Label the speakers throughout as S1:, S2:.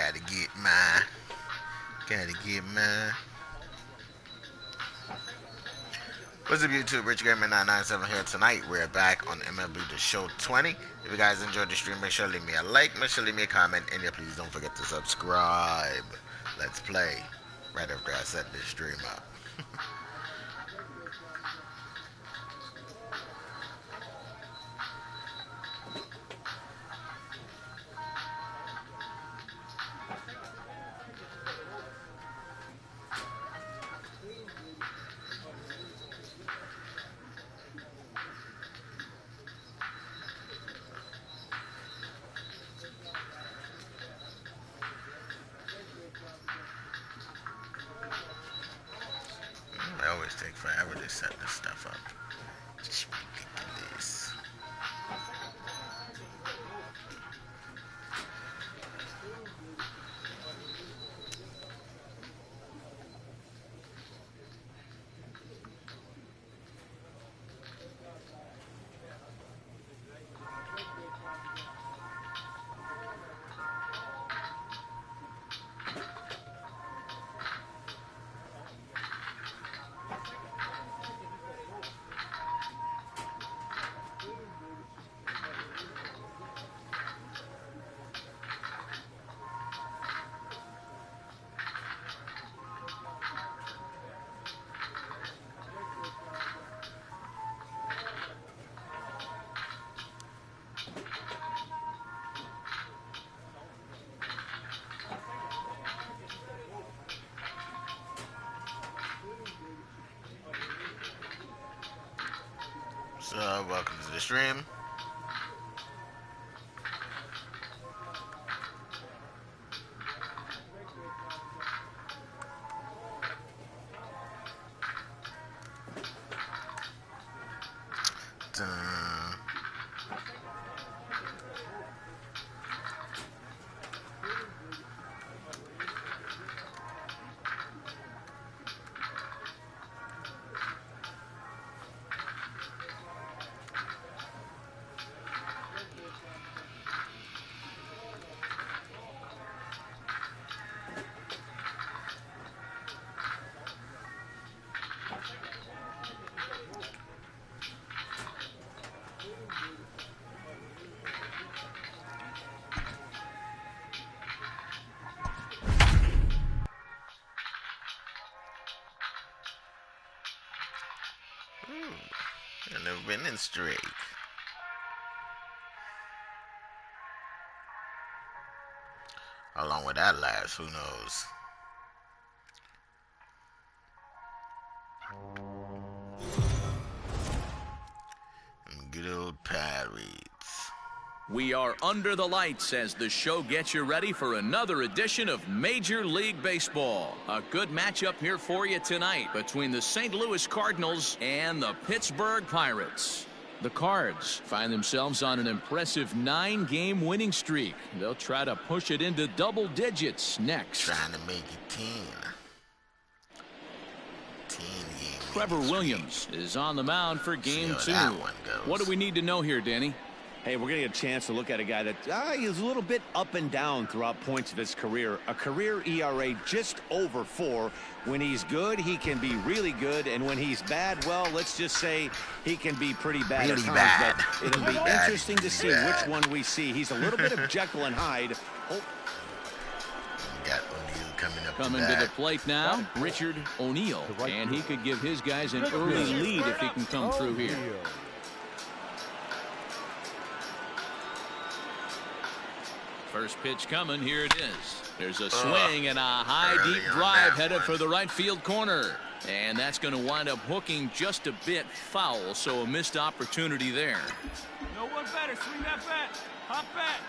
S1: Gotta get mine. Gotta get mine. What's up, YouTube? Rich Gamer 997 here tonight. We're back on MLB The Show 20. If you guys enjoyed the stream, make sure to leave me a like, make sure to leave me a comment, and yeah, please don't forget to subscribe. Let's play. Right after I set this stream up. I always take forever to set this stuff up. Just ridiculous. So, welcome to the stream. Dun. I've never been in straight. How long would that last? Who knows? Good old Pirates.
S2: We are under the lights as the show gets you ready for another edition of Major League Baseball. A good matchup here for you tonight between the St. Louis Cardinals and the Pittsburgh Pirates. The Cards find themselves on an impressive 9-game winning streak. They'll try to push it into double digits next.
S1: Trying to make it 10. 10 game.
S2: Trevor Williams is on the mound for game 2.
S1: That one goes.
S2: What do we need to know here, Danny?
S3: Hey, we're going to get a chance to look at a guy that is a little bit up and down throughout points of his career. A career ERA just over 4. When he's good, he can be really good. And when he's bad, well, let's just say he can be pretty bad
S1: Really
S3: at times.
S1: bad.
S3: But it'll be
S1: Bad.
S3: interesting to see which one we see. He's a little bit of Jekyll and Hyde. Oh.
S1: Got O'Neal coming up
S2: Coming to the plate now, Richard O'Neal. And he could give his guys an early lead if he can come through here. First pitch coming, here it is. There's a swing and a high
S1: Early
S2: deep
S1: on
S2: drive
S1: that
S2: headed
S1: one.
S2: for the right field corner. And that's going to wind up hooking just a bit foul, so a missed opportunity there.
S4: No one better. Swing that bat. Hot bat.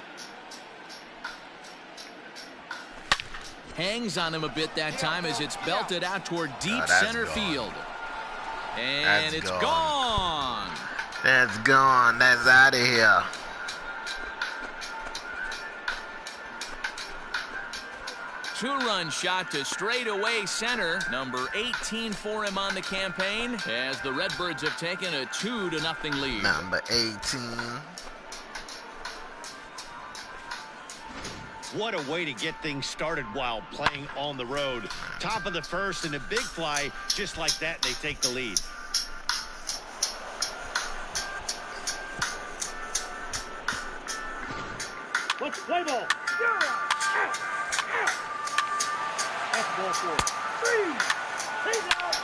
S2: Hangs on him a bit that time as it's belted out toward deep
S1: that's
S2: center
S1: gone.
S2: field. And
S1: That's
S2: it's
S1: gone.
S2: gone.
S1: That's gone. That's out of here.
S2: Two-run shot to straightaway center. Number 18 for him on the campaign as the Redbirds have taken a 2-0 lead.
S1: Number 18.
S3: What a way to get things started while playing on the road. Top of the first and a big fly. Just like that, they take the lead.
S4: Let's play ball. That's the ball for 3. Take out.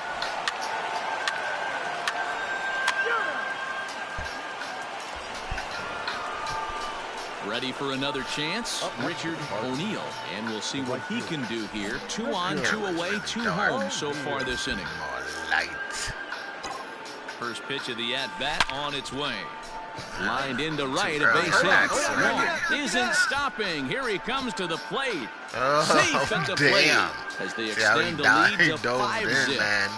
S2: Ready for another chance? Richard O'Neill. And we'll see what he can do here. 2 on, 2 away, 2 home so far this inning.
S1: More light.
S2: First pitch of the at-bat on its way. Lined into right, a
S1: early.
S2: base hit.
S1: Relax,
S2: Walk isn't stopping. Here he comes to the plate.
S1: Oh,
S2: Safe at the plate
S1: damn.
S2: as they
S1: See how
S2: extend the lead
S1: he
S2: to
S1: dove
S2: 5-zip.
S1: in, man.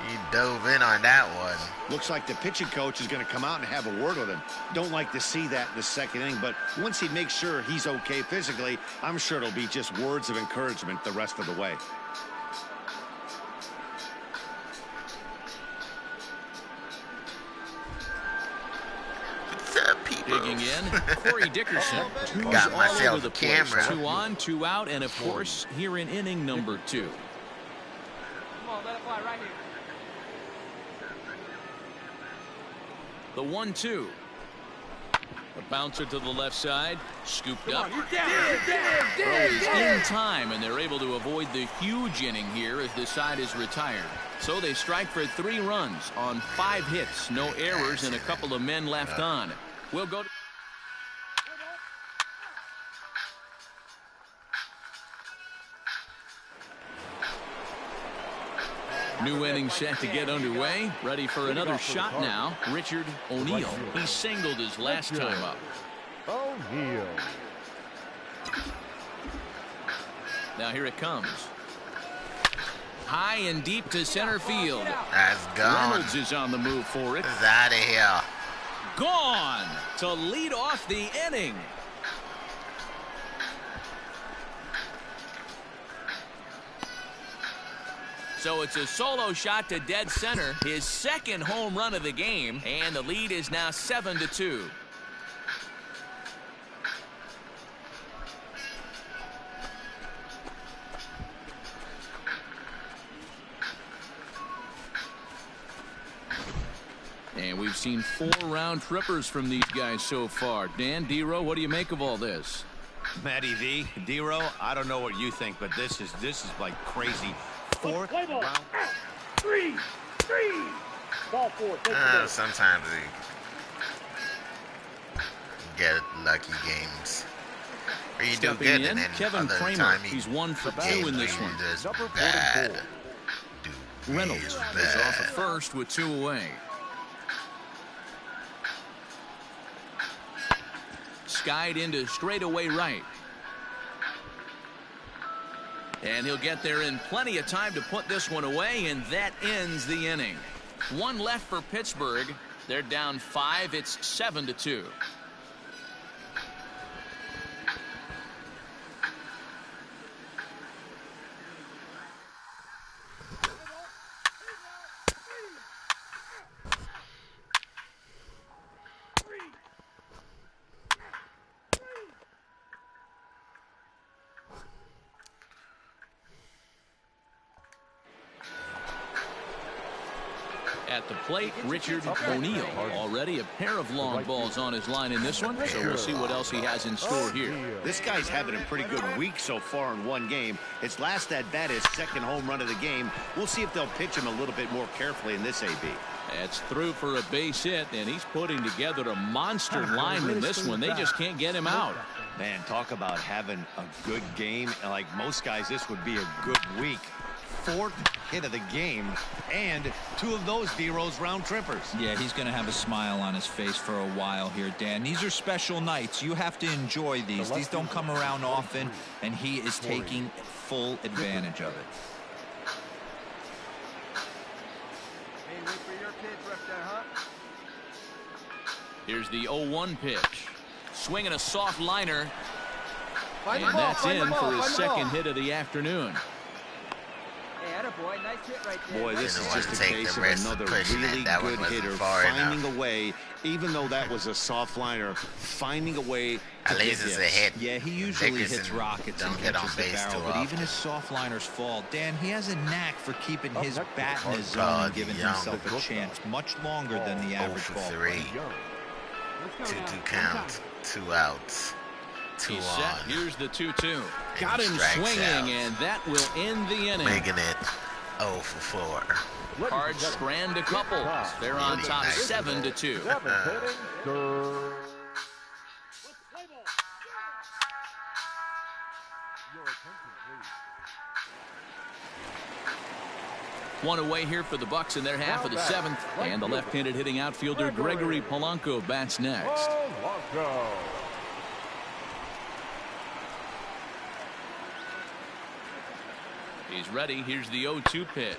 S1: He dove in on that one.
S3: Looks like the pitching coach is going to come out and have a word with him. Don't like to see that in the second inning, but once he makes sure he's okay physically, I'm sure it'll be just words of encouragement the rest of the way.
S1: What's up, people?
S2: Digging in, Corey Dickerson. Two's
S1: Got
S2: all
S1: myself
S2: over the
S1: a
S2: place.
S1: camera.
S2: 2 on, 2 out, and of course, here in inning number 2.
S4: Come on, let it fly right here.
S2: The 1-2. A bouncer to the left side, scooped up. Throw is in time, and they're able to avoid the huge inning here as the side is retired. So they strike for 3 runs on 5 hits, no errors, and a couple of men left on. We'll go to new inning set to get underway. Ready for another shot now. Richard O'Neill. He singled his last time up.
S5: O'Neill.
S2: Now here it comes. High and deep to center field.
S1: That's gone.
S2: Reynolds is on the move for it.
S1: It's out of here.
S2: Gone to lead off the inning. So it's a solo shot to dead center, his second home run of the game, and the lead is now 7-2. And we've seen 4 round trippers from these guys so far. Dan, D-Row, what do you make of all this?
S3: Matty V, D-Row, I don't know what you think, but this is like crazy. 4th
S4: Play ball.
S3: round.
S4: 3. Ball 4. Take the ball.
S1: Sometimes you get lucky games. Or you do
S2: Stepping
S1: good,
S2: in,
S1: and then
S2: Kevin
S1: other
S2: Kramer.
S1: time
S2: He's 1 for 2
S1: games
S2: in this
S1: where
S2: one.
S1: you just
S5: Number
S1: bad.
S5: 44.
S1: Do
S2: Reynolds is off at first with 2 away. Skied into straightaway right. And he'll get there in plenty of time to put this one away, and that ends the inning. 1 left for Pittsburgh. They're down 5. It's 7-2. At the plate, Richard O'Neill. Already a pair of long balls on his line in this one, so we'll see what else he has in store here.
S3: This guy's having a pretty good week so far in 1 game. His last at-bat, his second home run of the game. We'll see if they'll pitch him a little bit more carefully in this AB.
S2: That's through for a base hit, and he's putting together a monster line in this one. They just can't get him out.
S3: Man, talk about having a good game. Like most guys, this would be a good week. 4th hit of the game, and 2 of those D-Rose round trippers.
S6: Yeah, he's going to have a smile on his face for a while here, Dan. These are special nights. You have to enjoy these. These don't come around often, and he is taking full advantage of it.
S4: Hey, wait for your pitch right there, huh?
S2: Here's the 0-1 pitch. Swinging a soft liner.
S4: Find the
S2: And
S4: ball,
S2: that's
S4: find the
S2: in
S4: ball,
S2: for his
S4: find the ball.
S2: second hit of the afternoon.
S4: Hey, boy. Nice hit right there.
S3: Boy, this
S1: Didn't
S3: is
S1: want
S3: just
S1: to
S3: a
S1: take
S3: case
S1: the
S3: of
S1: risk of
S3: another
S1: pushing it.
S3: really
S1: That one
S3: good
S1: wasn't
S3: hitter
S1: far
S3: finding
S1: enough.
S3: a way, even though that was a soft liner, finding a way to
S1: At least
S3: get
S1: it's a
S3: hits.
S1: hit.
S6: Yeah, he usually
S1: Dickerson
S6: hits rockets
S1: don't
S6: and
S1: get on
S6: catches the
S1: base
S6: barrel,
S1: too
S6: but even
S1: often.
S6: his soft liners fall. Dan, he has a knack for keeping his
S5: next,
S6: bat in his
S1: Bud
S6: zone and giving
S1: Young.
S6: himself a chance much longer than the
S1: 0
S6: average
S1: for
S6: ball.
S1: 3.
S4: Let's go
S1: 2-2
S4: now.
S1: count. 2 outs. 2
S2: He's set.
S1: on.
S2: Here's the 2-2.
S1: And
S2: Got
S1: he
S2: him
S1: strikes
S2: swinging,
S1: out.
S2: and that will end the inning.
S1: Making it 0 for 4.
S2: Cards strand a couple. They're on
S1: Really
S2: top
S1: nice.
S2: 7-2.
S5: 7th inning, third. Your attention, please.
S2: One away here for the Bucks in their half of the 7th. And the left-handed hitting outfielder Gregory Polanco bats next.
S5: Polanco.
S2: He's ready. Here's the 0-2 pitch.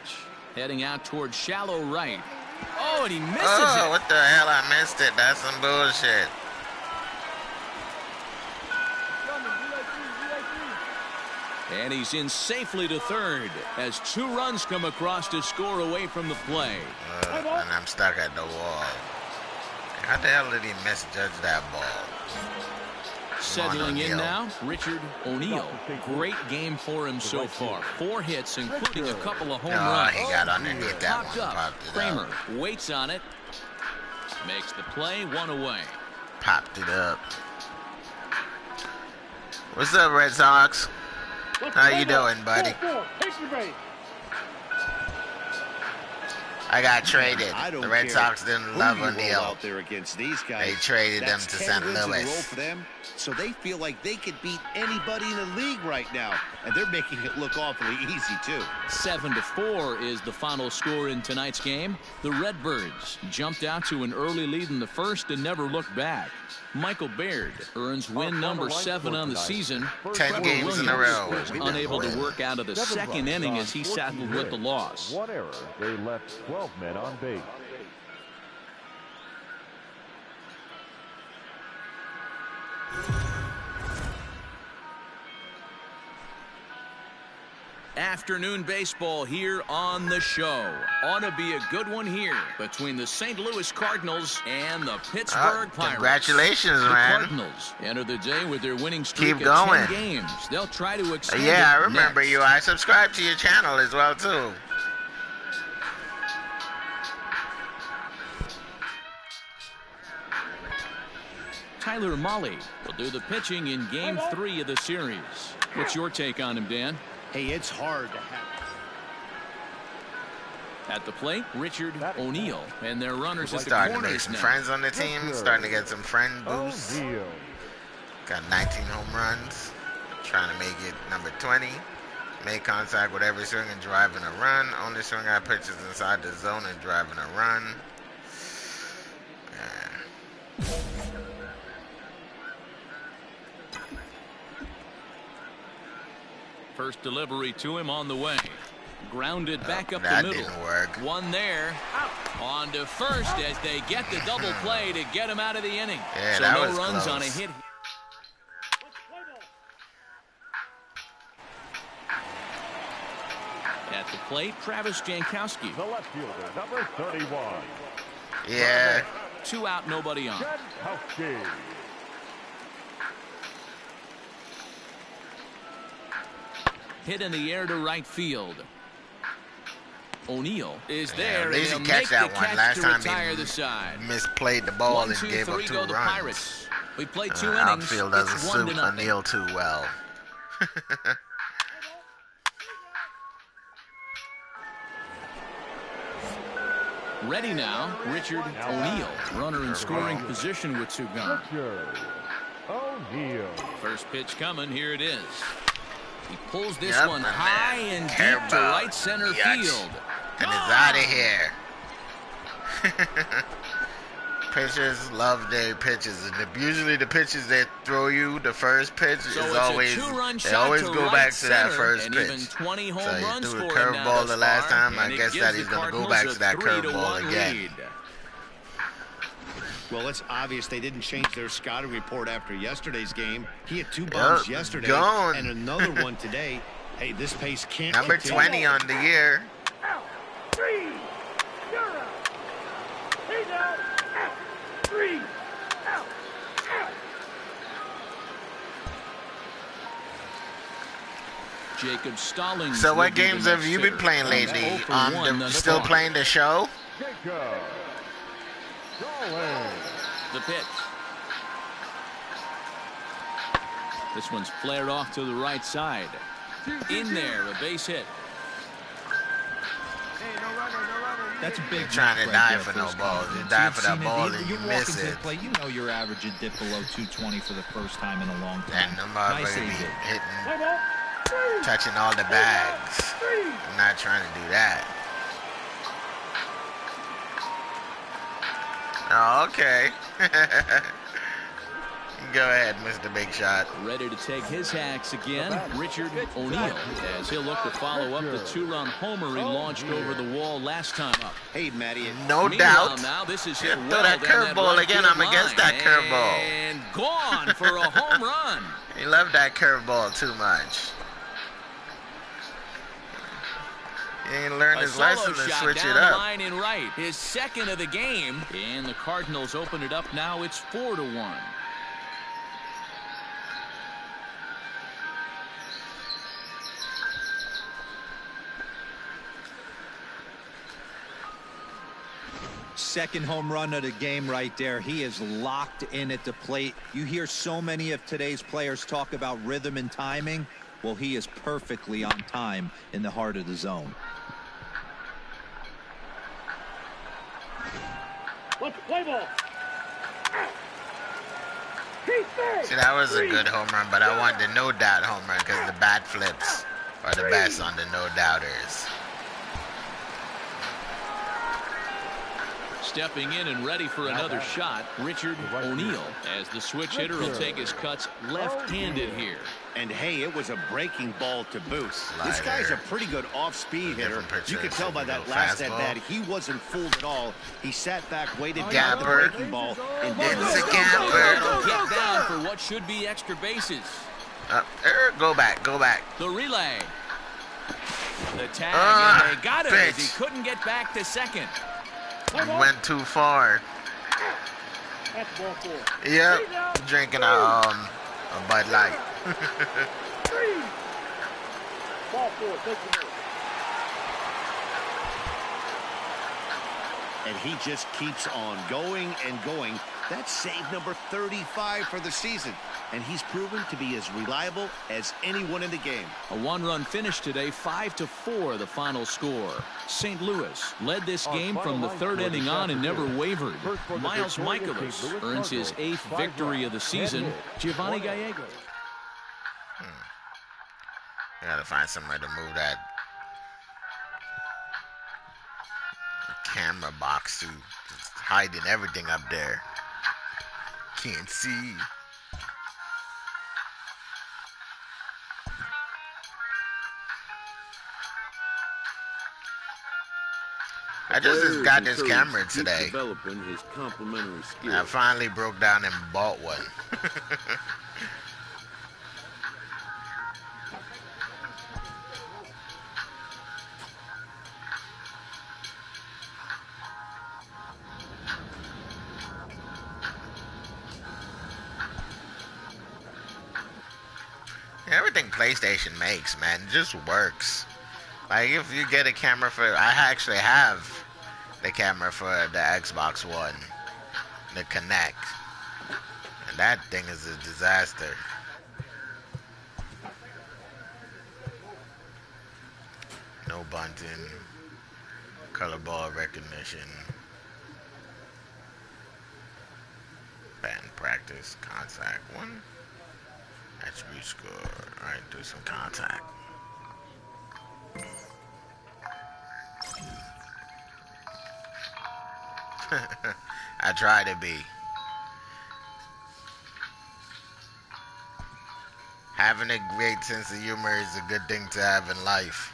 S2: Heading out towards shallow right. Oh, and he misses
S1: Oh,
S2: it.
S1: what the hell? I missed it. That's some bullshit.
S2: And he's in safely to third as 2 runs come across to score away from the play.
S1: And I'm stuck at the wall. How the hell did he misjudge that ball?
S2: Settling in
S1: O'Neal.
S2: now, Richard O'Neal. Great game for him so far. 4 hits, including a couple of home
S1: No,
S2: runs.
S1: he got underneath that
S2: Popped
S1: one.
S2: up.
S1: Popped it
S2: Kramer
S1: up.
S2: waits on it. Makes the play, 1 away.
S1: Popped it up. What's up, Red Sox? How you doing, buddy? I got traded.
S3: I don't
S1: The Red
S3: care
S1: Sox didn't
S3: who
S1: love
S3: you roll
S1: O'Neal.
S3: out there against these guys.
S1: They traded them
S3: That's
S1: to
S3: 10
S1: St.
S3: wins in a row
S1: Louis.
S3: for them, so they feel like they could beat anybody in the league right now, and they're making it look awfully easy too.
S2: 7-4 is the final score in tonight's game. The Redbirds jumped out to an early lead in the first and never looked back. Michael Baird earns win number 7 on the season.
S1: 10
S2: Trevor
S1: games in a
S2: Williams
S1: row.
S2: was
S1: We didn't
S2: unable to
S1: win.
S2: work out of the second inning as he saddled with the loss.
S5: One error. They left 12 men on base.
S2: Afternoon baseball here on the show. Ought to be a good one here between the St. Louis Cardinals and the Pittsburgh Pirates.
S1: Congratulations,
S2: The
S1: man.
S2: Cardinals enter the day with their winning streak
S1: Keep
S2: of
S1: going.
S2: 10 games. They'll try to extend
S1: Yeah, I
S2: it
S1: remember
S2: next.
S1: you. I subscribed to your channel as well, too.
S2: Tyler Mahle will do the pitching in Game 3 of the series. What's your take on him, Dan?
S3: Hey, it's hard to have.
S2: At the plate, Richard O'Neal, and their runners at the
S1: Starting to make
S2: corners
S1: some
S2: now.
S1: friends on the team. Starting to get some friend boosts.
S5: O'Neal.
S1: Got 19 home runs. Trying to make it number 20. Make contact with every swing and driving a run. Only swing I pitches inside the zone and driving a run.
S2: First delivery to him on the way. Grounded back up the
S1: That
S2: middle.
S1: didn't work.
S2: One there. On to first as they get the double play to get him out of the inning.
S1: Yeah,
S2: so
S1: that
S2: no
S1: was
S2: runs
S1: close.
S2: on a hit. At the plate, Travis Jankowski.
S5: The left fielder, number 31.
S1: Yeah.
S2: 2 out, nobody on.
S5: Jankowski.
S2: Hit in the air to right field. O'Neal is
S1: Yeah,
S2: there,
S1: at
S2: and
S1: least
S2: he'll
S1: he catch
S2: make the
S1: that one.
S2: catch
S1: Last
S2: to
S1: time
S2: retire
S1: he
S2: the side.
S1: misplayed the ball
S2: 1,
S1: and
S2: 2,
S1: gave
S2: 3
S1: up 2
S2: go the
S1: runs.
S2: Pirates. We played 2 innings.
S1: Outfield doesn't
S2: It's 1-0.
S1: suit O'Neal too well.
S2: Ready now, Richard O'Neal. Runner in scoring position with 2 gone.
S5: Richard O'Neal.
S2: First pitch coming, here it is. He pulls this
S1: Yep,
S2: one
S1: my
S2: high
S1: man.
S2: and
S1: Care
S2: deep to
S1: about
S2: right center
S1: Yachts.
S2: field.
S1: And it's out of here. Pitchers love their pitches, and usually the pitches they throw you, the first pitch
S2: So
S1: is
S2: it's
S1: always
S2: a 2-run
S1: they
S2: shot
S1: always
S2: to
S1: go
S2: right
S1: back to that
S2: center,
S1: first
S2: and
S1: pitch.
S2: even 20 home
S1: So he
S2: runs
S1: threw a
S2: for him now
S1: curveball
S2: thus
S1: the last
S2: far,
S1: time. I
S2: and it
S1: guess
S2: gives
S1: that
S2: the
S1: he's going to go
S2: Cardinals
S1: back
S2: a
S1: to that
S2: 3-1
S1: curveball again.
S2: lead.
S3: Well, it's obvious they didn't change their scouting report after yesterday's game. He had 2 bombs
S1: Yep,
S3: yesterday
S1: gone.
S3: and another one today. Hey, this pace can't
S1: Number
S3: continue.
S1: 20 on the year.
S4: Out. 3. You're out. He's out. Out. 3. Out. Out.
S2: Jacob Stallings.
S1: So
S2: will
S1: what
S2: be the
S1: games have
S2: next
S1: you been
S2: hitter.
S1: playing
S2: He's
S1: lately?
S2: 0 for 1 on the
S1: Still
S2: clock.
S1: playing the show?
S5: Jacob Stallings.
S2: The pitch. This one's flared off to the right side. In there, a base hit.
S6: That's a big
S1: Trying to
S6: knock
S1: die
S6: there
S1: for
S6: for
S1: no
S6: his
S1: balls. You
S6: confidence.
S1: die
S6: You've
S1: for that
S6: seen
S1: ball
S6: it.
S1: and
S6: You
S1: you
S6: walk
S1: miss
S6: into
S1: it.
S6: the play, you know your average would dip below 220 for the first time in a long
S1: And
S6: time.
S1: them
S6: Nice
S1: motherfuckers be
S6: exit.
S1: hitting,
S4: Play ball. 3.
S1: touching all the bags.
S4: 3.
S1: I'm not trying to do that. Oh, okay. Go ahead, Mr. Big Shot.
S2: Ready to take his hacks again, Richard O'Neill, as he'll look to follow up the 2-run homer he launched over the wall last time up.
S3: Hey, Matty.
S1: No
S2: Meanwhile,
S1: doubt.
S2: now this is
S1: Yeah,
S2: hit
S1: throw
S2: well
S1: that
S2: down
S1: curveball
S2: right
S1: again.
S2: field
S1: I'm against that
S2: line.
S1: curveball.
S2: And gone for a home run.
S1: He loved that curveball too much. He ain't learned
S2: A
S1: his
S2: solo
S1: lesson to
S2: shot
S1: switch
S2: down
S1: it
S2: the
S1: up.
S2: line in right. His second of the game. And the Cardinals open it up now. It's 4-1.
S6: Second home run of the game right there. He is locked in at the plate. You hear so many of today's players talk about rhythm and timing. Well, he is perfectly on time in the heart of the zone.
S4: Let's play ball. Out. He's third.
S1: See, that was a
S4: 3.
S1: good home run, but I wanted the no-doubt home run because the bat flips are the best on the no-doubters.
S2: Stepping in and ready for another shot, Richard O'Neill, as the switch hitter will take his cuts left-handed here.
S3: And hey, it was a breaking ball to boot. This guy's a pretty good off-speed hitter. You could tell by that last at bat he wasn't fooled at all. He sat back, waited down the
S1: Gapper.
S3: breaking ball, and
S1: It's a
S2: They'll
S1: gapper.
S2: get down for what should be extra bases.
S1: Go back, go back.
S2: The relay. The tag, and they got him as
S1: bitch.
S2: he couldn't get back to second.
S1: You went too far.
S4: That's ball 4.
S1: Yep,
S4: He's out.
S1: drinking a Bud Light.
S4: 3. Ball 4. Take the middle.
S3: and he just keeps on going and going. That's save number 35 for the season, and he's proven to be as reliable as anyone in the game.
S2: A one-run finish today, 5-4 the final score. St. Louis led this game from the third inning on and never wavered. Miles Michaelis earns his 8th victory of the season. Giovanni Gallegos.
S1: I gotta find somewhere to move that camera box to. Just hiding everything up there. Can't see. I just got this camera today.
S7: Developing his complementary skills.
S1: I finally broke down and bought one. Everything PlayStation makes, man, just works. Like, if you get a camera for... I actually have the camera for the Xbox One, the Kinect. And that thing is a disaster. No bunting. Color ball recognition. Band practice. Contact. One. Attribute score. Alright, do some contact. I try to be. Having a great sense of humor is a good thing to have in life.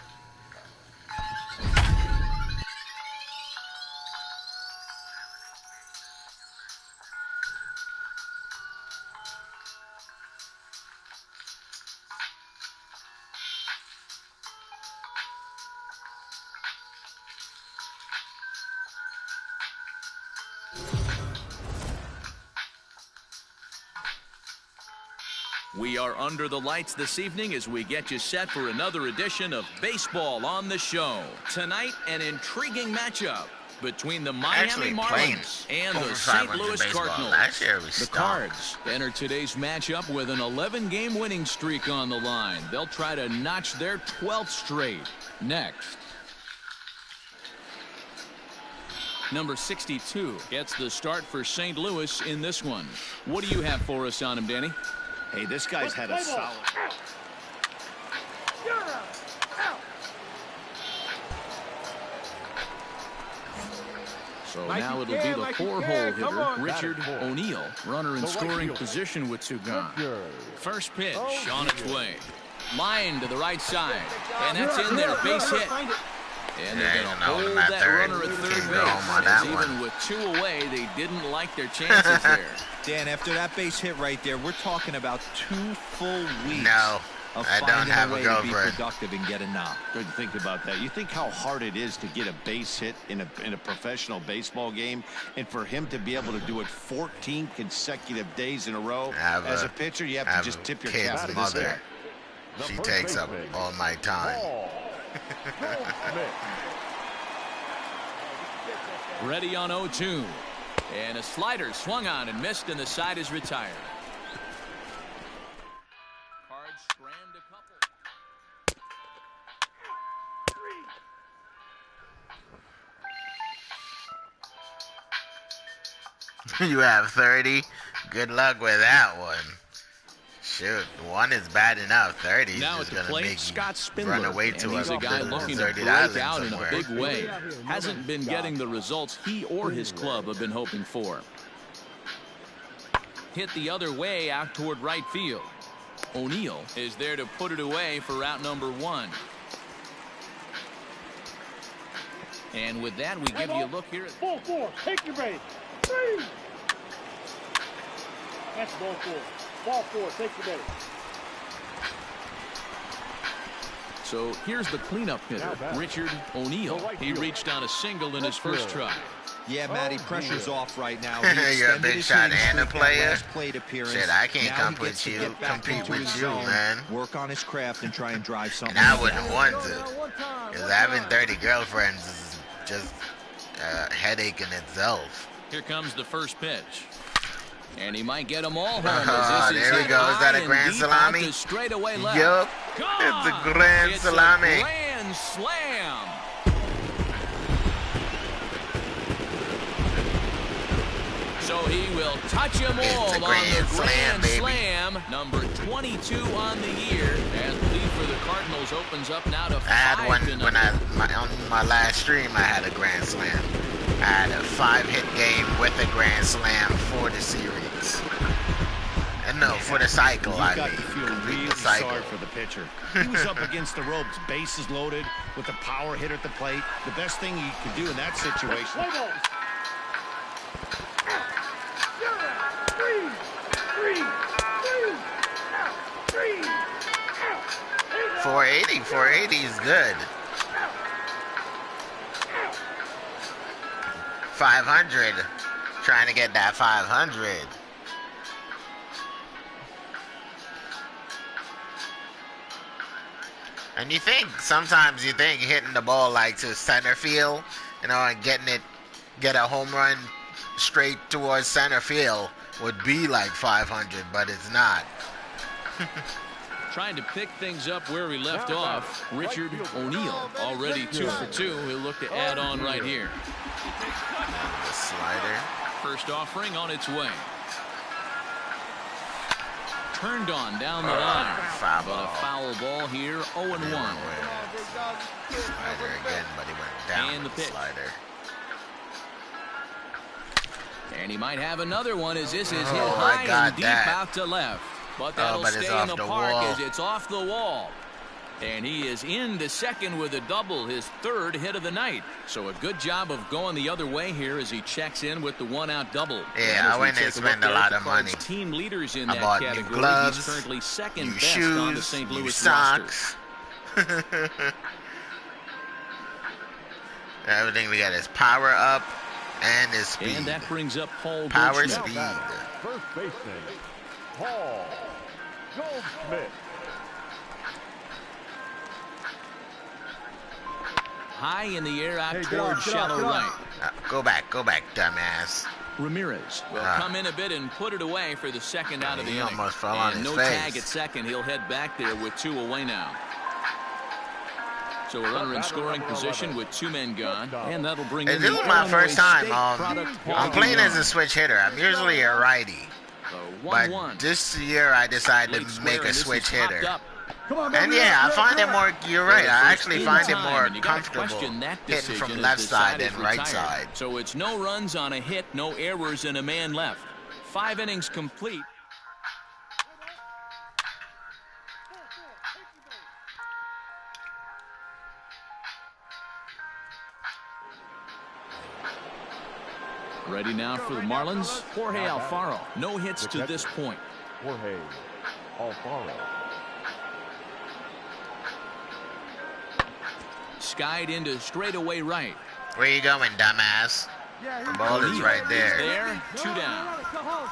S2: We are under the lights this evening as we get you set for another edition of Baseball on the Show. Tonight, an intriguing matchup between the Miami Marlins and the St. Louis Cardinals.
S1: The
S2: Cards enter today's matchup with an 11-game winning streak on the line. They'll try to notch their 12th straight. Next. Number 62 gets the start for St. Louis in this one. What do you have for us on him, Danny?
S3: Hey, this guy's had a solid...
S2: So now it'll be the four-hole hitter, Richard O'Neill, runner in scoring position with two gone. First pitch on its way. Line to the right side, and that's in there, base hit. And they're going to hold that runner at third base, as even with two away, they didn't like their chances there.
S6: Dan, after that base hit right there, we're talking about 2 full weeks.
S1: No, I don't have a
S6: to be
S1: girlfriend.
S6: productive and get a knock.
S3: Good to think about that. You think how hard it is to get a base hit in a professional baseball game, and for him to be able to do it 14 consecutive days in a row. As a pitcher, you have to just tip your cap to this guy.
S1: She takes up all my time.
S2: Ready on 0-2. And a slider swung on and missed, and the side is retired. Cards strand a couple.
S1: You have 30. Good luck with that one. Shoot, 1 is bad enough. 30
S2: now
S1: is
S2: at the
S1: going to
S2: plate,
S1: make
S2: Scott Spindler,
S1: run away to
S2: and he's a guy looking to break out in a big way. Hasn't been getting the results he or his club have been hoping for. Hit the other way out toward right field. O'Neill is there to put it away for route number 1. And with that, we give you a look here at
S4: ball 4. Take your base. 3. That's ball 4. Ball 4. Take your base.
S2: So here's the cleanup hitter, Richard O'Neill. He reached on a single in his first try.
S6: Yeah, Matty, pressure's off right now.
S1: You're a big shot and a player. Shit, I can't
S6: now
S1: compete with you, man.
S6: Work on his craft and try and drive something.
S1: And I wouldn't want to, because having 30 girlfriends is just a headache in itself.
S2: Here comes the first pitch. And he might get them all home. As this
S1: there we go. Is that a grand salami?
S2: Straightaway left.
S1: Yup. It's a grand salami.
S2: A grand slam. So he will touch them all on the grand slam. Number 22 on the year. As the lead for the Cardinals opens up now to 5-0.
S1: I had one when on my last stream. I had a grand slam. I had a 5-hit game with a grand slam for the series. And no, for the cycle.
S3: I got to feel really sorry for the pitcher. He was up against the ropes, bases loaded, with a power hitter at the plate. The best thing he could do in that situation.
S1: 480 is good. 500, trying to get that 500. And sometimes you think hitting the ball like to center field, and get a home run straight towards center field would be like 500, but it's not.
S2: Trying to pick things up where we left off. Richard O'Neill already 2 for 2. He'll look to add on right here.
S1: The slider.
S2: First offering on its way. Turned on down the line. But a foul ball here, 0-1.
S1: Slider again, but he went down.
S2: And the pitch.
S1: Slider.
S2: And he might have another one as this is hit high and deep out to left. But that'll stay in the park as it's off the wall. And he is into second with a double, his 3rd hit of the night. So a good job of going the other way here as he checks in with the 1-out double.
S1: Yeah, I went and spent a lot of money.
S2: Team leaders in
S1: I
S2: that
S1: bought
S2: category.
S1: New gloves,
S2: He's currently second
S1: new
S2: best
S1: shoes,
S2: on the St. Louis
S1: new socks. Everything we got is power up and his speed.
S2: And that brings up Paul
S1: Power
S2: Goldschmidt.
S1: speed.
S5: First baseman, Paul Goldschmidt.
S2: High in the air out
S5: Hey,
S2: towards
S5: get up,
S2: shallow
S5: get up.
S2: right.
S1: Go back, dumbass.
S2: Ramirez will come in a bit and put it away for the second out of the
S1: He
S2: inning.
S1: almost fell on
S2: And
S1: his
S2: no
S1: face.
S2: tag at second. He'll head back there with 2 away now. So a runner in scoring position with 2 men gone, and that'll bring
S1: Hey,
S2: in
S1: this
S2: the
S1: is my
S2: Illinois
S1: first time.
S2: State product,
S1: I'm playing as a
S2: Paul
S1: switch hitter. I'm usually a righty,
S2: DeYoung.
S1: but
S2: 1-1.
S1: this year I decided
S2: Late
S1: to
S2: square,
S1: make
S2: and
S1: a
S2: this
S1: switch
S2: is popped
S1: hitter.
S2: up.
S4: Come on,
S1: And
S4: baby,
S1: yeah, I
S4: let's
S1: find
S4: go.
S1: it more. You're right.
S2: First
S1: I actually
S2: in
S1: find it
S2: time,
S1: more
S2: and you gotta
S1: comfortable
S2: question that
S1: hitting
S2: decision
S1: from
S2: as
S1: left
S2: the
S1: side
S2: is
S1: than right
S2: retired.
S1: side.
S2: So it's no runs on a hit, no errors, and a man left. 5 innings complete. Ready now for the Marlins, Jorge Alfaro. No hits to this point.
S5: Jorge Alfaro.
S2: Skied into straightaway right.
S1: Where you going, dumbass? The ball is right there.
S2: There, 2 down.
S4: Go home.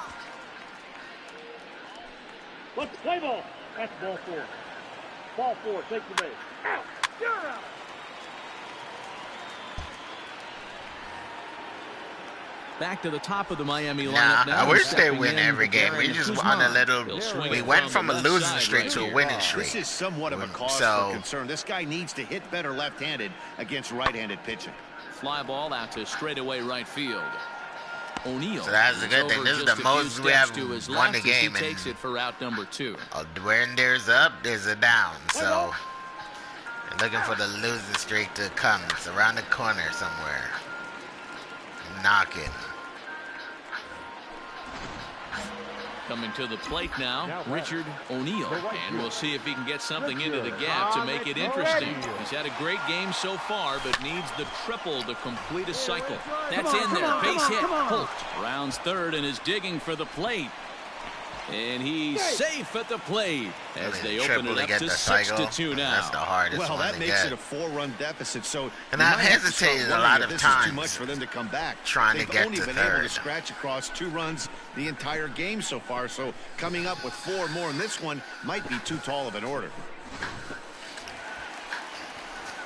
S4: Let's play ball. That's ball 4. Ball 4. Take the base. Out. You're out.
S2: Back to the top of the Miami
S1: Nah,
S2: lineup now.
S1: I wish they
S2: Stepping
S1: win
S2: in,
S1: every game. We
S2: Aaron
S1: just
S2: Guzman.
S1: on a little.
S2: He'll swing
S1: We
S2: it
S1: went from
S2: the
S1: a
S2: left
S1: losing
S2: side
S1: streak
S2: right
S1: to a
S2: here.
S1: winning streak.
S3: This is somewhat of a cause
S1: So-
S3: for concern. This guy needs to hit better left-handed against right-handed pitching.
S2: Fly ball out to straightaway right field. O'Neal.
S1: So that's the good thing. This is the most we have won the game,
S2: He takes
S1: and
S2: it for out number 2.
S1: when there's up, there's a down. So looking for the losing streak to come. It's around the corner somewhere. Knocking.
S2: Coming to the plate now, Richard O'Neal. And we'll see if he can get something into the gap to make it interesting. He's had a great game so far, but needs the triple to complete a cycle. That's in there. Base hit. Holt rounds third and is digging for the plate. And he's safe at the plate as they open
S1: Triple
S2: it
S1: to
S2: up
S1: get
S2: to
S1: the
S2: 6-2 now.
S1: That's the hardest
S3: Well,
S1: one
S3: that
S1: to
S3: makes
S1: get.
S3: it a 4-run deficit. So
S1: And
S3: you
S1: I've
S3: might have to start
S1: hesitated a
S3: wondering
S1: lot
S3: if
S1: of
S3: this
S1: times
S3: is too much for them to come back.
S1: trying to
S3: They've
S1: get
S3: only
S1: to
S3: been able to
S1: third.
S3: scratch across 2 runs the entire game so far. So coming up with 4 more in this one might be too tall of an order.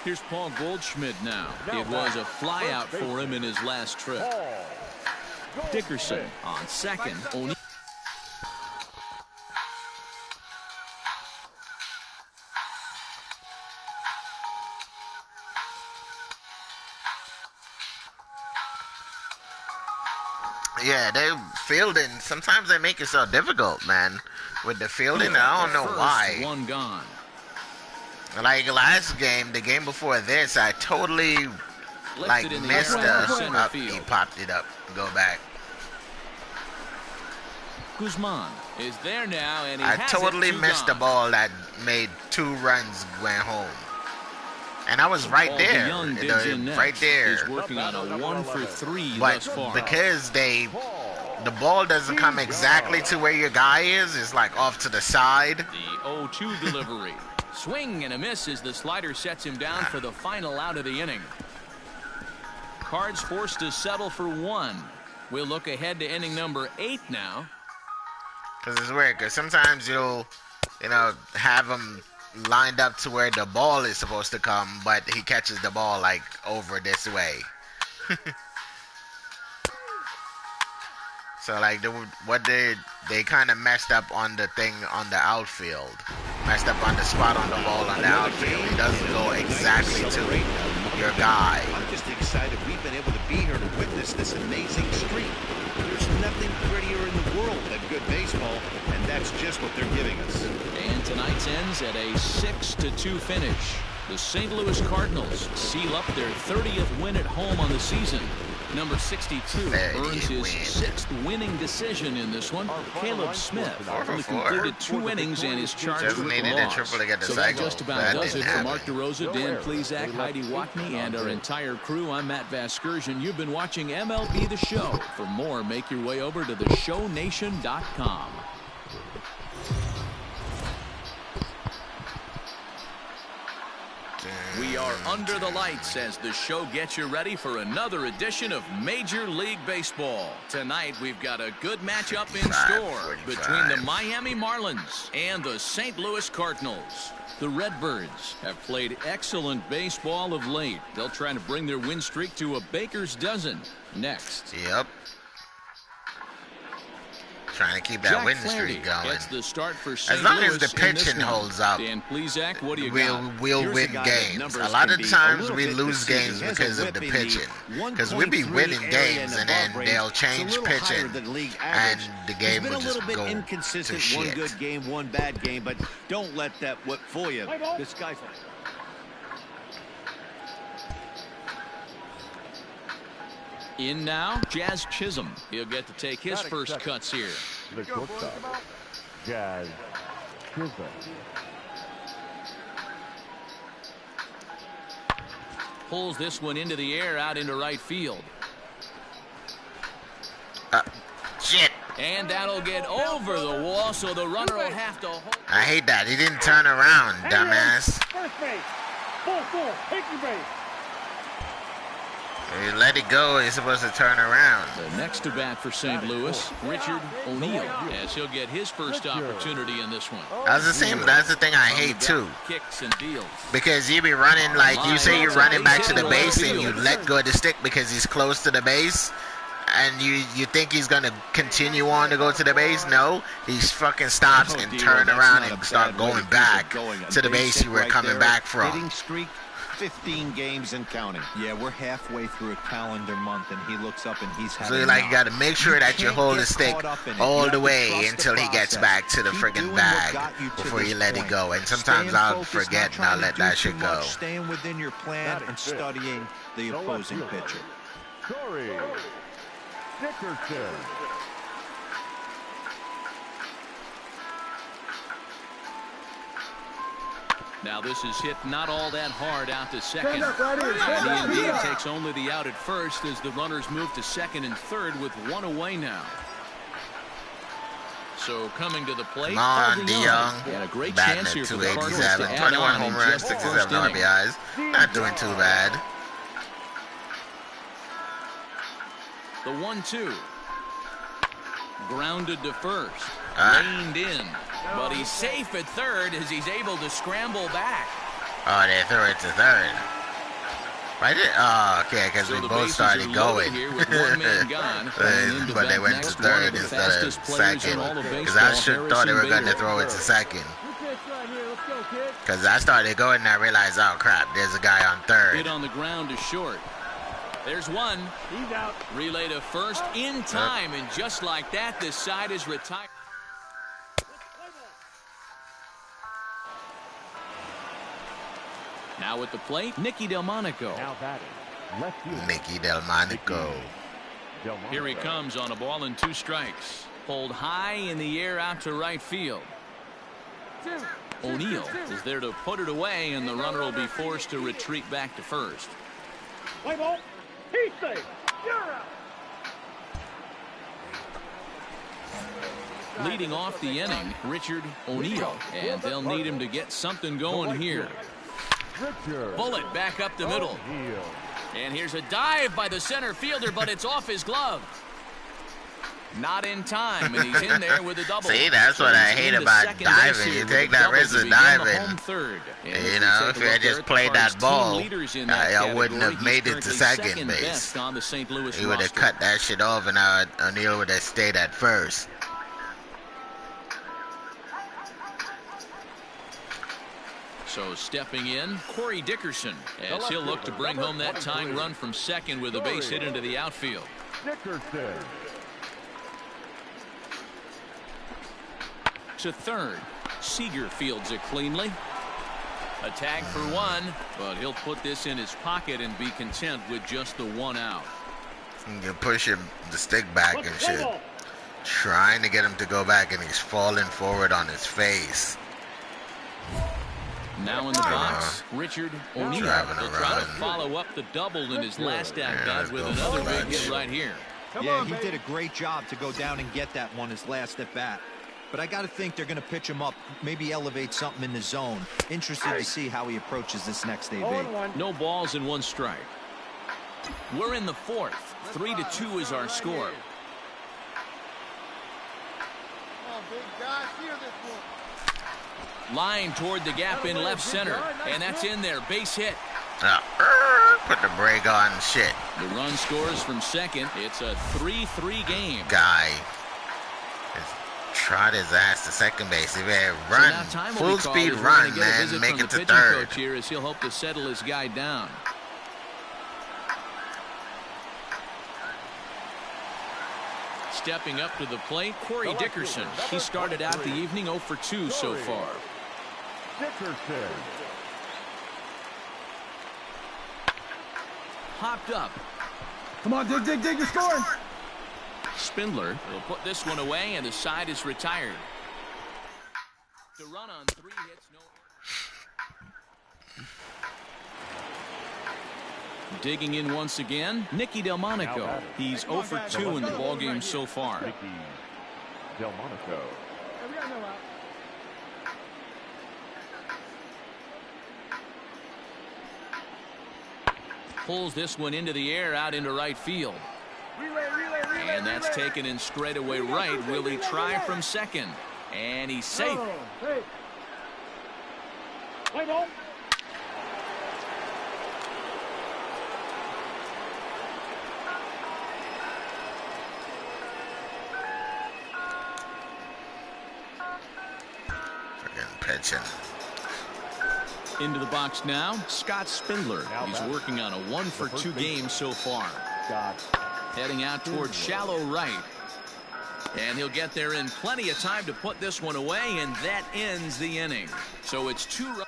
S2: Here's Paul Goldschmidt now. It was a flyout for him in his last trip.
S5: Paul
S2: Dickerson on second. O'Neal.
S1: Yeah, they fielding. Sometimes they make it so difficult, man. With the fielding, I don't know
S2: First,
S1: why.
S2: 1 gone.
S1: Like last game, the game before this, I totally like
S2: Lifted in the
S1: missed
S2: air right
S1: the.
S2: center
S1: He
S2: field.
S1: popped it up. Go back.
S2: Guzman is there now, and he
S1: I
S2: has
S1: totally
S2: it, 2
S1: missed the
S2: gone.
S1: ball that made 2 runs went home. And I was right
S2: Paul
S1: there.
S2: DeYoung digs in next.
S1: Right there.
S2: He's working on a 1 for 3
S1: But
S2: thus far.
S1: because the ball doesn't come exactly to where your guy is, it's like off to the side.
S2: The 0-2 delivery. Swing and a miss as the slider sets him down for the final out of the inning. Cards forced to settle for 1. We'll look ahead to inning number 8 now.
S1: Because it's weird, because sometimes you'll, have him lined up to where the ball is supposed to come, but he catches the ball, like, over this way. So, like, they kind of messed up on the thing on the outfield. Messed up on the spot on the ball on the outfield. He doesn't go exactly to your guy.
S3: I'm just excited we've been able to be here to witness this amazing streak. There's nothing prettier in the world than good baseball, and that's just what they're giving us.
S2: And tonight's ends at a 6-2 finish. The St. Louis Cardinals seal up their 30th win at home on the season. Number 62 earns his 6th winning decision in this one. Caleb Smith only completed 2 innings and is charged
S1: Just
S2: with the
S1: needed a
S2: loss.
S1: triple to get the
S2: So that
S1: cycle.
S2: just about
S1: That
S2: does it
S1: didn't
S2: for Mark
S1: happen.
S2: DeRosa, Dan Plesac, Heidi Watney, and our entire crew. I'm Matt Vasgersian. You've been watching MLB The Show. For more, make your way over to theshownation.com. We We are under the lights as the show gets you ready for another edition of Major League Baseball. Tonight, we've got a good matchup in store between the Miami Marlins and the St. Louis Cardinals. The Redbirds have played excellent baseball of late. They'll try to bring their win streak to a baker's dozen next.
S1: Yep. Trying to keep that win streak going.
S2: Gets the start for St.
S1: As long
S2: Louis
S1: as the pitching holds up,
S2: Dan Plesac, what do you got?
S1: we'll win games. A lot of times we lose games because of the pitching. Because we'll be winning games and then they'll change pitching and the game will just go
S3: inconsistent.
S1: to
S3: One
S1: shit.
S3: good game, one bad game, but don't let that whip fool you. This guy's
S2: In now, Jazz Chisholm. He'll get to take his first cuts here.
S5: The shortstop, Jazz Chisholm.
S2: Pulls this one into the air out into right field.
S1: Shit.
S2: And that'll get over the wall, so the runner will have to hold.
S1: I hate that. He didn't turn around, dumbass.
S4: First base. Ball 4. Take your base.
S1: You let it go. He's supposed to turn around.
S2: The next to bat for St. Louis, Richard O'Neill, as he'll get his first opportunity in this one.
S1: That's the same. That's the thing I hate too.
S2: Kicks and deals.
S1: Because you be running like you say you're running back to the base and you let go of the stick because he's close to the base. And you think he's going to continue on to go to the base? No. He fucking stops and turn around and start going back to the base you were coming back from.
S3: hitting streak, 15 games and counting.
S6: Yeah, we're halfway through a calendar month, and he looks up and he's having.
S1: So you got to make sure that you hold the stick all the way until he gets back to the friggin' bag before you let it go. And sometimes I'll forget and I'll let that shit go.
S6: Staying within your plan and studying the opposing pitcher.
S5: Corey Dickerson.
S2: Now this is hit not all that hard out to second. And he indeed takes only the out at first as the runners move to second and third with one away now. So coming to the plate,
S1: Come on, DeYoung.
S2: and a great
S1: Batting
S2: chance
S1: at
S2: here for the Cardinals to
S1: 287.
S2: add
S1: 21
S2: on
S1: home
S2: in
S1: runs,
S2: just the first
S1: 67
S2: inning.
S1: RBIs. Not doing too bad.
S2: The 1-2. Grounded to first. Reined in. But he's safe at third as he's able to scramble back.
S1: Oh, they threw it to third. Right there? Oh, okay, because
S2: So
S1: we
S2: the
S1: both
S2: bases
S1: started
S2: are
S1: going.
S2: loaded here with one man gone. And into
S1: But they
S2: bat
S1: went to
S2: next, one
S1: third
S2: of the
S1: instead of
S2: fastest players
S1: second.
S2: in all of
S1: Because I
S2: baseball,
S1: thought they were going to
S2: Harrison
S1: throw it to second.
S4: Good pitch right here. Let's go, kid.
S1: Because I started going and I realized, oh crap, there's a guy on
S2: Hit
S1: third.
S2: on the ground is short. There's one.
S4: He's out.
S2: Relay to first in time, and just like that, this side is retired. Now at the plate, Nicky Delmonico.
S5: Now batting, left field.
S1: Nicky Delmonico.
S5: Delmonico.
S2: Here he comes on a ball and 2 strikes. Pulled high in the air out to right field. O'Neill is there to put it away, and the runner will be forced to retreat back to first.
S4: Play ball. He's safe. You're out.
S2: Leading off the inning, Richard O'Neill, and they'll need him to get something going here.
S5: Richard
S2: Bullet back up the middle.
S5: O'Neill.
S2: And here's a dive by the center fielder, but it's off his glove. Not in time, and he's in there with a double.
S1: See, that's what I
S2: He's
S1: hate
S2: into
S1: about
S2: second
S1: diving.
S2: base here
S1: You
S2: with
S1: take
S2: a
S1: that
S2: double
S1: risk
S2: to
S1: of
S2: begin the
S1: diving.
S2: home third. And
S1: You
S2: if
S1: know,
S2: take
S1: if
S2: a
S1: I
S2: look
S1: just
S2: there,
S1: played
S2: the
S1: that
S2: Cards'
S1: ball,
S2: team leaders in that
S1: I wouldn't
S2: category.
S1: have made it to
S2: He's
S1: second
S2: currently
S1: base.
S2: best on the St. Louis
S1: He would have
S2: roster.
S1: cut that shit off and O'Neill would have stayed at first.
S2: So stepping in, Corey Dickerson, as he'll look to bring home that tying run from second with a base hit into the outfield.
S5: Dickerson.
S2: To third, Seager fields it cleanly. A tag for one, but he'll put this in his pocket and be content with just the 1 out.
S1: You push the stick back and
S4: Play
S1: shit.
S4: ball.
S1: Trying to get him to go back and he's falling forward on his face.
S2: Now in the box, Richard O'Neill.
S1: Driving
S2: He'll try to
S1: around.
S2: follow up the double in his last
S1: Yeah,
S2: at-bat
S1: let's
S2: with
S1: go
S2: another
S1: for
S2: big
S1: that.
S2: hit right here.
S6: Yeah, he did a great job to go down and get that one his last at bat. but I got to think they're going to pitch him up, maybe elevate something in the zone. Interested to see how he approaches this next AB.
S2: No balls and 1 strike. We're in the 4th. 3-2 is our score. Line toward the gap in left center, and that's in there. Base hit.
S1: Put the brake on. Shit.
S2: The run scores from second. It's a 3-3 game.
S1: Guy trot his ass to second base. He better run. Full speed run, man. Make it to third.
S2: Coach here as he'll hope to settle his guy down. Stepping up to the plate, Corey Dickerson. He started out the evening 0 for 2 so far.
S5: Dickerson.
S2: Hopped up.
S4: Come on, dig, you're scoring.
S2: Spindler will put this one away, and the side is retired. The run on 3 hits, no. Digging in once again, Nicky Delmonico. He's 0 for 2 in the ballgame so far.
S5: Nicky Delmonico.
S2: Pulls this one into the air out into right field. And that's taken in straightaway right. Will he try from second? And he's safe.
S4: Play ball.
S1: Freaking pitching.
S2: Into the box now, Scott Spindler. He's working on a 1 for 2 game so far. Heading out towards shallow right. And he'll get there in plenty of time to put this one away, and that ends the inning. So it's 2 runs.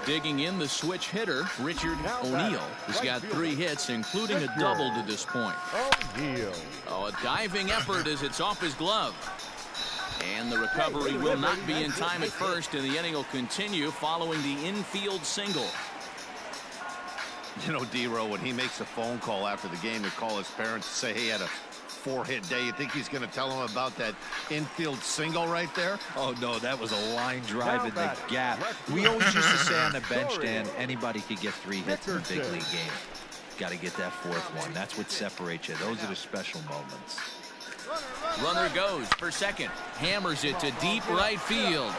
S2: Digging in the switch hitter, Richard O'Neill. He's got 3 hits, including a double to this point.
S5: O'Neill.
S2: Oh, a diving effort as it's off his glove. And the recovery will not be in time at first, and the inning will continue following the infield single.
S3: You know, D-Row, when he makes a phone call after the game to call his parents to say, hey, he had a 4-hit day, you think he's going to tell them about that infield single right there?
S6: Oh, no, that was a line drive in the gap. We always used to say on the bench, Dan, anybody could get 3 hits in a big league game. Got to get that 4th one. That's what separates you. Those are the special moments.
S2: Runner goes for second. Hammers it to deep right field.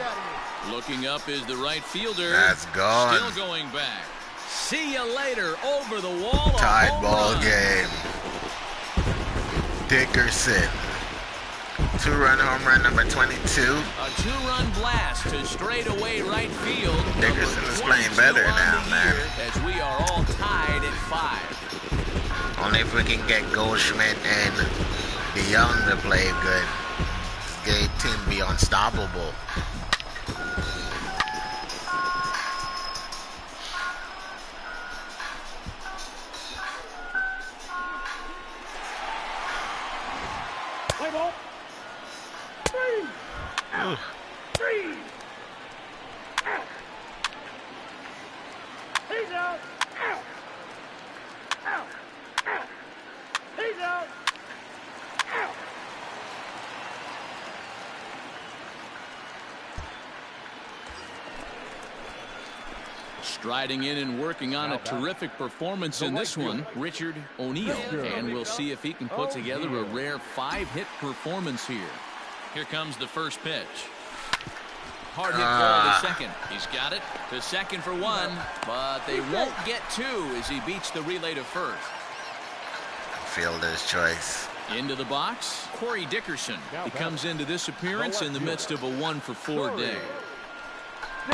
S2: Looking up is the right fielder.
S1: That's gone.
S2: Still going back. See you later. Over the wall.
S1: Tied ball game. Dickerson. 2-run home run number 22.
S2: A 2-run blast to straightaway right field.
S1: Dickerson is playing better now, man.
S2: As we are all tied at 5.
S1: Only if we can get Goldschmidt and DeYoung to play good. This team be unstoppable.
S4: Play ball. 3. Out. 3. Out. He's out. Out. Out. Out. He's out. Out.
S2: Striding in and working on a terrific performance in this one, Richard O'Neill. And we'll see if he can put together a rare 5-hit performance here. Here comes the first pitch. Hard hit ball to second. He's got it to second for 1, but they won't get 2 as he beats the relay to first.
S1: Fielder's choice.
S2: Into the box, Corey Dickerson. He comes into this appearance in the midst of a 1 for 4 day.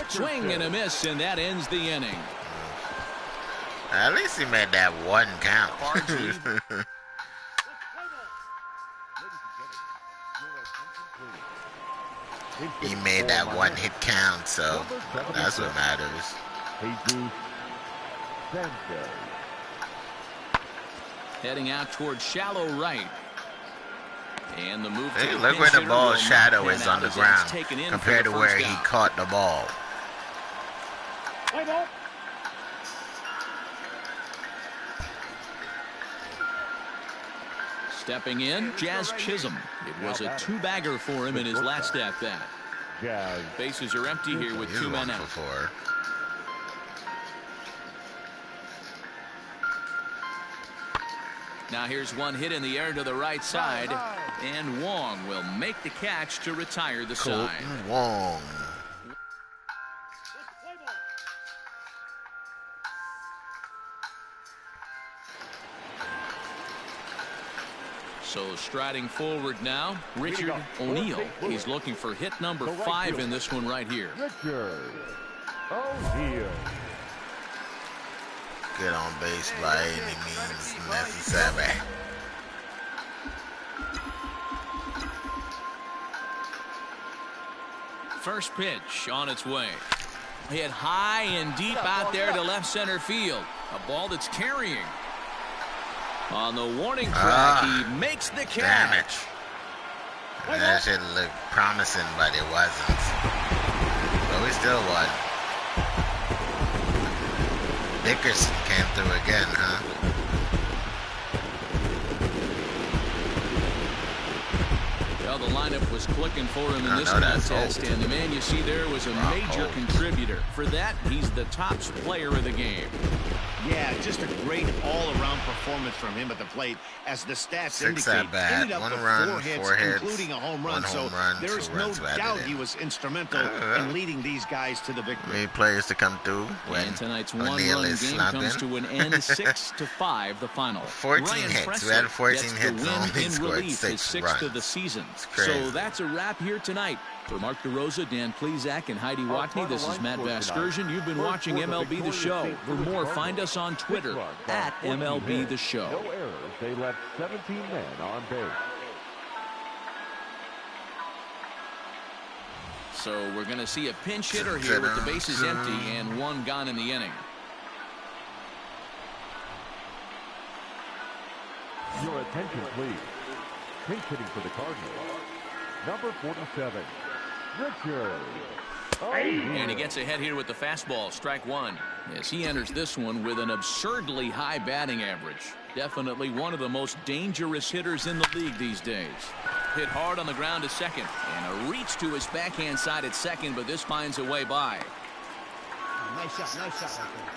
S2: Swing and a miss, and that ends the inning.
S1: At least he made that 1 count. He made that 1 hit count, so that's what matters.
S5: Jesus Sanchez.
S2: Heading out towards shallow right. And the move.
S1: Hey, look where the ball's shadow is on the ground compared to where he caught the ball.
S4: Play ball.
S2: Stepping in, Jazz Chisholm. It was a two-bagger for him in his last at-bat.
S5: Jazz.
S2: Bases are empty here with
S1: He's
S2: 2
S1: 1
S2: men out.
S1: for 4.
S2: Now here's one hit in the air to the right side, and Wong will make the catch to retire the side.
S1: Colton Wong.
S2: So striding forward now, Richard O'Neill. He's looking for hit number 5 in this one right here.
S5: Richard O'Neill.
S1: Get on base by any means necessary.
S2: First pitch on its way. Hit high and deep out there to left center field. A ball that's carrying. On the warning track, he makes the
S1: Damn it.
S2: catch.
S1: That should look promising, but it wasn't. But we still won. Dickerson came through again, huh?
S2: Well, the lineup was clicking for him in this contest, and the man you see there was a major contributor. For that, he's the top player of the game.
S3: Yeah, just a great all-around performance from him at the plate, as the stats
S1: 6
S3: indicate.
S1: at bat,
S3: Ended up
S1: 1
S3: with
S1: run,
S3: 4 hits,
S1: 4 hits,
S3: including a home
S1: 1
S3: run.
S1: home
S3: So
S1: run,
S3: there's
S1: 2
S3: no
S1: runs batted
S3: doubt
S1: in.
S3: he was instrumental in leading these guys to the victory.
S1: Need players to come through when
S2: And tonight's
S1: O'Neal
S2: one-run
S1: is
S2: game
S1: slumping.
S2: comes to an end, 6-5, the final.
S1: 14
S2: Ryan
S1: hits.
S2: Pressler
S1: We had 14
S2: gets the
S1: hits and
S2: win
S1: only
S2: in
S1: scored
S2: relief,
S1: 6
S2: his 6th
S1: runs.
S2: of the season.
S1: crazy.
S2: So that's a wrap here tonight. For Mark DeRosa, Dan Plezak, and Heidi Watney, this is Matt Vasgersian. You've been watching MLB The Show. For more, find us on Twitter at MLB The Show.
S5: No errors. They left 17 men on base.
S2: So we're going to see a pinch hitter here with the bases empty and 1 gone in the inning.
S5: Your attention, please. Pinch hitting for the Cardinals. Number 47, Richard O'Neill.
S2: And he gets ahead here with the fastball, strike 1. As he enters this one with an absurdly high batting average. Definitely one of the most dangerous hitters in the league these days. Hit hard on the ground to second. And a reach to his backhand side at second, but this finds a way by.
S3: Nice shot right there.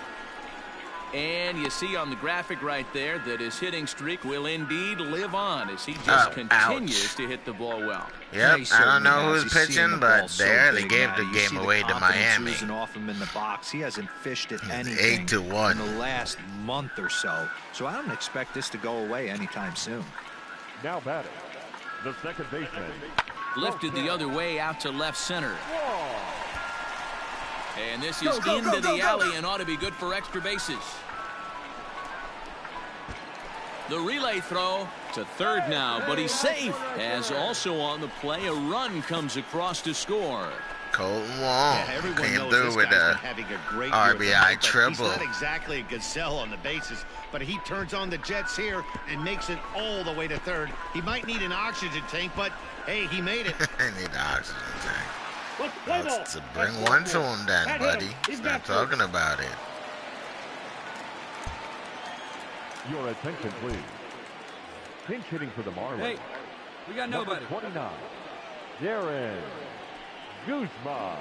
S2: And you see on the graphic right there that his hitting streak will indeed live on as he just continues to hit the ball well.
S1: Yep, I don't know who's pitching, but there they gave the game away to Miami.
S6: Off him in the box. He hasn't fished at
S1: It's
S6: anything
S1: 8-1
S6: in the last month or so. So I don't expect this to go away anytime soon.
S5: Now batting, the second baseman.
S2: Lifted the other way out to left center. And this is into the alley and ought to be good for extra bases. The relay throw to third now, but he's safe. As also on the play, a run comes across to score.
S1: Colton Wong
S3: Everyone
S1: came
S3: knows
S1: through
S3: this
S1: with
S3: guy's
S1: a
S3: been having a great year at the
S1: RBI
S3: plate, but
S1: triple.
S3: He's not exactly a gazelle on the bases, but he turns on the jets here and makes it all the way to third. He might need an oxygen tank, but hey, he made it.
S1: I need an oxygen tank.
S4: Let's play ball.
S1: To bring one to him then, buddy. Stop talking about it.
S5: Your attention, please. Pinch hitting for the Marlins.
S8: Hey, we got nobody.
S5: Number 29, Darren Guzman.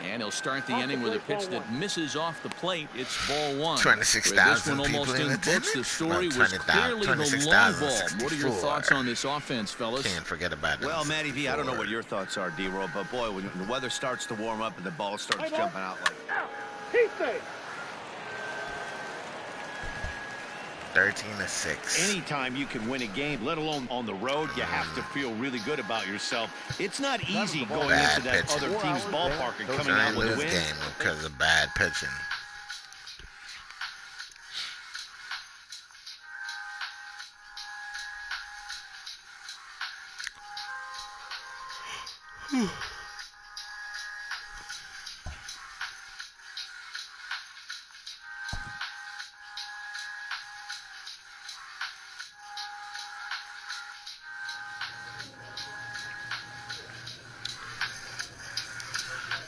S2: And he'll start the inning with a pitch that misses off the plate. It's ball 1.
S1: 26,000
S2: This one almost
S1: people in
S2: in books. The
S1: attendance?
S2: story
S1: About
S2: was clearly the long
S1: 26,000,
S2: ball. What are your thoughts on this offense, fellas?
S1: Can't forget about
S3: Well,
S1: them.
S3: Matty V, I don't know what your thoughts are, D-Roll, but boy, when the weather starts to warm up and the ball starts jumping out like
S4: He's safe.
S1: 13-6.
S3: anytime you can win a game, let alone on the road, you have to feel really good about yourself. It's not easy going
S1: Bad
S3: into that
S1: pitching.
S3: other team's ballpark and coming
S1: Trying
S3: out
S1: to
S3: with a
S1: lose
S3: win.
S1: game because of bad pitching.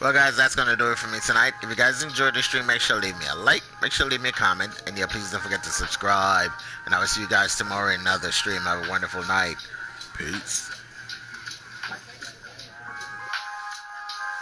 S1: Well, guys, that's going to do it for me tonight. If you guys enjoyed the stream, make sure to leave me a like. Make sure to leave me a comment. And yeah, please don't forget to subscribe. And I will see you guys tomorrow in another stream. Have a wonderful night. Peace.